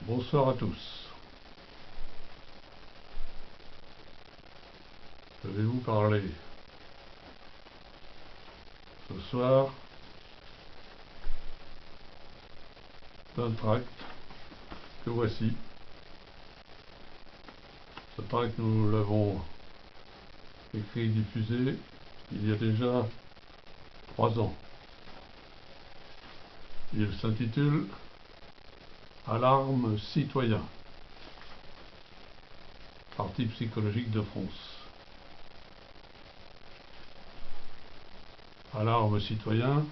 Bonsoir à tous. Je vais vous parler ce soir d'un tract que voici. Ce tract, nous l'avons écrit et diffusé il y a déjà 3 ans. Il s'intitule Alarme citoyen, Parti psychologique de France. Alarme citoyen,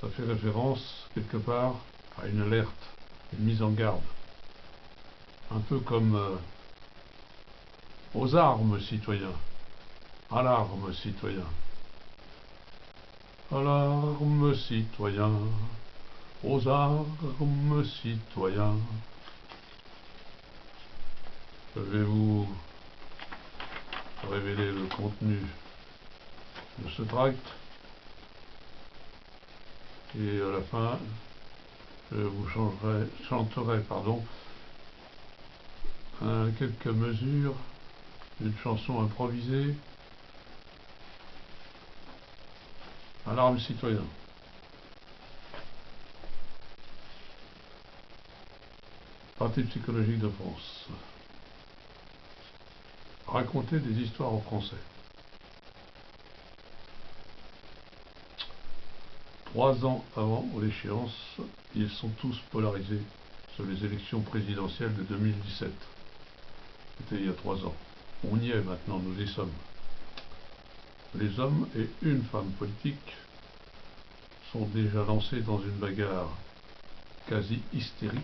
ça fait référence quelque part à une alerte, une mise en garde. Un peu comme aux armes citoyen. Alarme citoyen. Alarme citoyen. Aux armes citoyen. Je vais vous révéler le contenu de ce tract. Et à la fin, je vous chanterai quelques mesures d'une chanson improvisée. Alarme citoyen. Parti psychologique de France. Raconter des histoires en français. 3 ans avant l'échéance, ils sont tous polarisés sur les élections présidentielles de 2017. C'était il y a 3 ans. On y est maintenant, nous y sommes. Les hommes et une femme politique sont déjà lancés dans une bagarre quasi hystérique.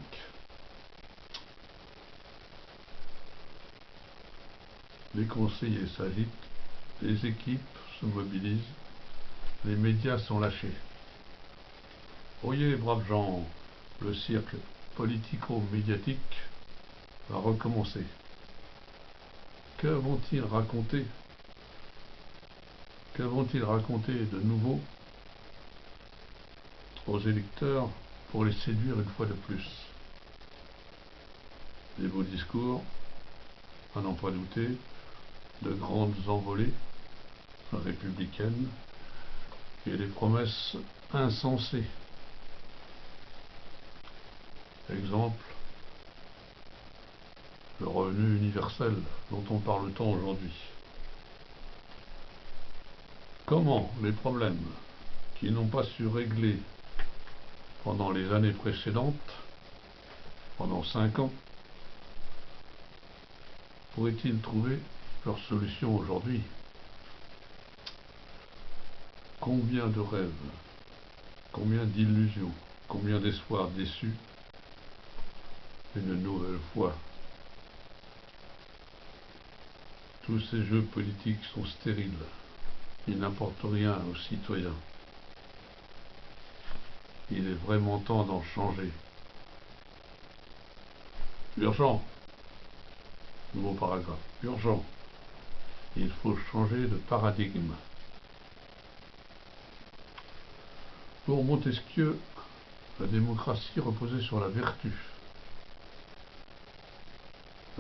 Les conseillers s'agitent, les équipes se mobilisent, les médias sont lâchés. Oyez, braves gens, le cirque politico-médiatique va recommencer. Que vont-ils raconter? Que vont-ils raconter de nouveau aux électeurs pour les séduire une fois de plus? Des beaux discours, à n'en pas douter, de grandes envolées républicaines et des promesses insensées. Exemple, le revenu universel dont on parle tant aujourd'hui. Comment les problèmes qui n'ont pas su régler pendant les années précédentes, pendant 5 ans, pourraient-ils trouver leur solution aujourd'hui? Combien de rêves, combien d'illusions, combien d'espoirs déçus, une nouvelle fois. Tous ces jeux politiques sont stériles, ils n'apportent rien aux citoyens. Il est vraiment temps d'en changer. Urgent. Nouveau paragraphe. Urgent. Il faut changer de paradigme. Pour Montesquieu, la démocratie reposait sur la vertu.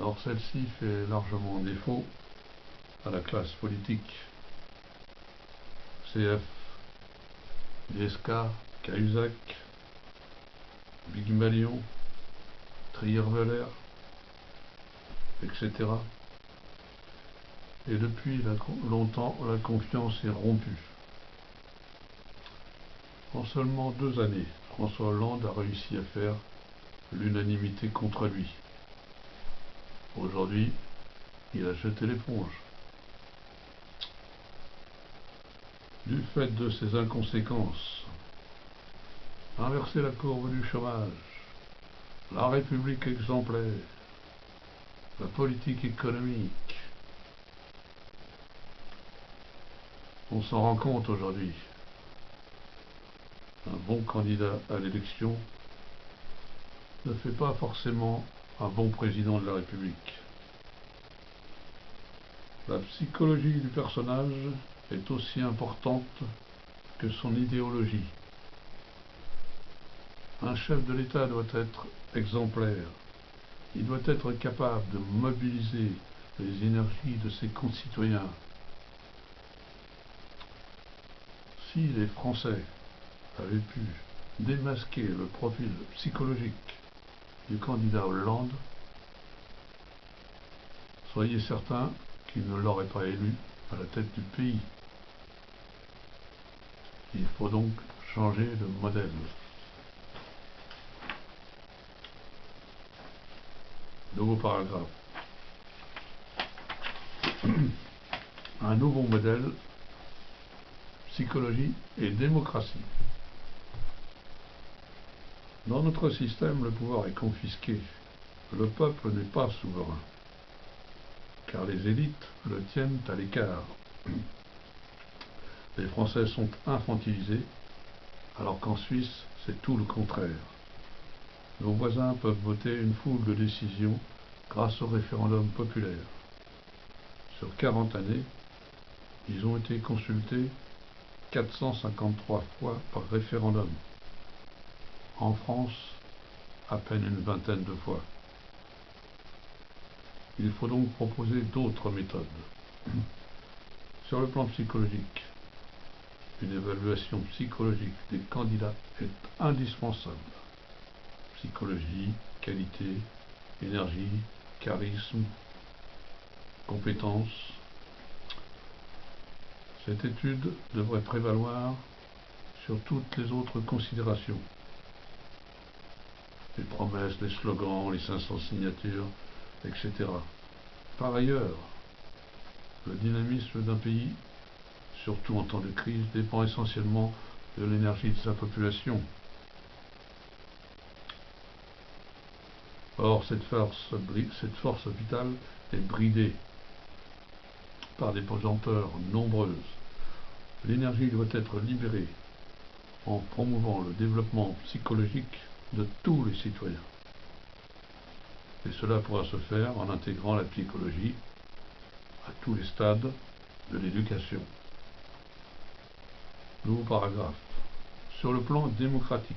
Or celle-ci fait largement défaut à la classe politique. CF, Viesca, Cahuzac, Pygmalion, Trierweiler, etc. Et depuis longtemps, la confiance est rompue. En seulement 2 années, François Hollande a réussi à faire l'unanimité contre lui. Aujourd'hui, il a jeté l'éponge. Du fait de ses inconséquences, inverser la courbe du chômage, la République exemplaire, la politique économique, on s'en rend compte aujourd'hui. Un bon candidat à l'élection ne fait pas forcément un bon président de la République. La psychologie du personnage est aussi importante que son idéologie. Un chef de l'État doit être exemplaire. Il doit être capable de mobiliser les énergies de ses concitoyens. Si les Français avaient pu démasquer le profil psychologique du candidat Hollande, soyez certains qu'il ne l'aurait pas élu à la tête du pays. Il faut donc changer de modèle. Nouveau paragraphe. Un nouveau modèle, psychologie et démocratie. Dans notre système, le pouvoir est confisqué. Le peuple n'est pas souverain, car les élites le tiennent à l'écart. Les Français sont infantilisés, alors qu'en Suisse, c'est tout le contraire. Nos voisins peuvent voter une foule de décisions grâce au référendum populaire. Sur 40 années, ils ont été consultés 453 fois par référendum. En France, à peine une vingtaine de fois. Il faut donc proposer d'autres méthodes. Sur le plan psychologique, une évaluation psychologique des candidats est indispensable. Psychologie, qualité, énergie, charisme, compétences. Cette étude devrait prévaloir sur toutes les autres considérations. Les promesses, les slogans, les 500 signatures, etc. Par ailleurs, le dynamisme d'un pays, surtout en temps de crise, dépend essentiellement de l'énergie de sa population. Or, cette force vitale est bridée par des pesanteurs nombreuses. L'énergie doit être libérée en promouvant le développement psychologique de tous les citoyens. Et cela pourra se faire en intégrant la psychologie à tous les stades de l'éducation. Nouveau paragraphe. Sur le plan démocratique,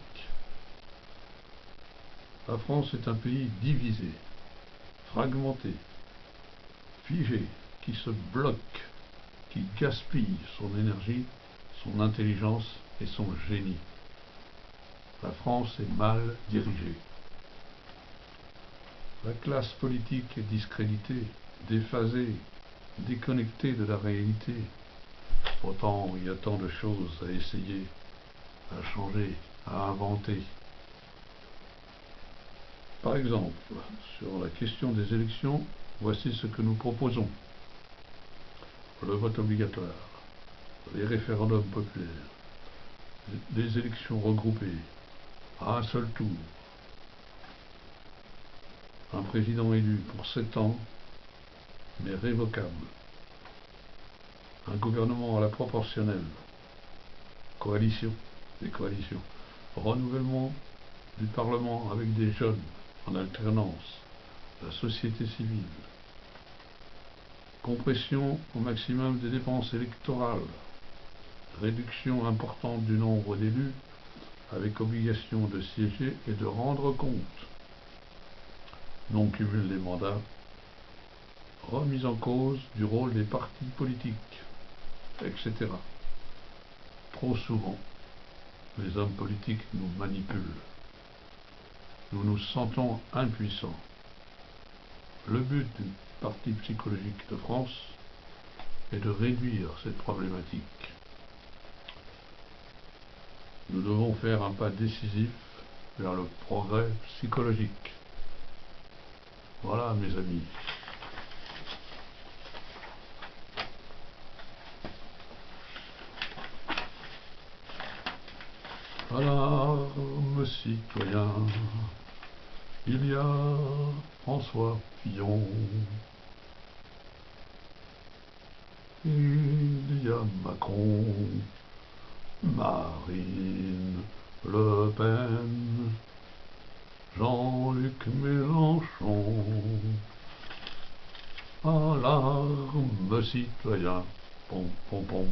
la France est un pays divisé, fragmenté, figé, qui se bloque, qui gaspille son énergie, son intelligence et son génie. La France est mal dirigée. La classe politique est discréditée, déphasée, déconnectée de la réalité. Pourtant, il y a tant de choses à essayer, à changer, à inventer. Par exemple, sur la question des élections, voici ce que nous proposons. Le vote obligatoire, les référendums populaires, des élections regroupées, à un seul tour, un président élu pour 7 ans, mais révocable, un gouvernement à la proportionnelle, des coalitions, renouvellement du Parlement avec des jeunes en alternance, la société civile, compression au maximum des dépenses électorales, réduction importante du nombre d'élus avec obligation de siéger et de rendre compte, non-cumul des mandats, remise en cause du rôle des partis politiques, etc. Trop souvent, les hommes politiques nous manipulent. Nous nous sentons impuissants. Le but du Parti psychologique de France est de réduire cette problématique. Nous devons faire un pas décisif vers le progrès psychologique. Voilà, mes amis. Alarme citoyen, il y a François Fillon, il y a Macron, Marine Le Pen, Jean-Luc Mélenchon. Alarme citoyen, pom pom pom.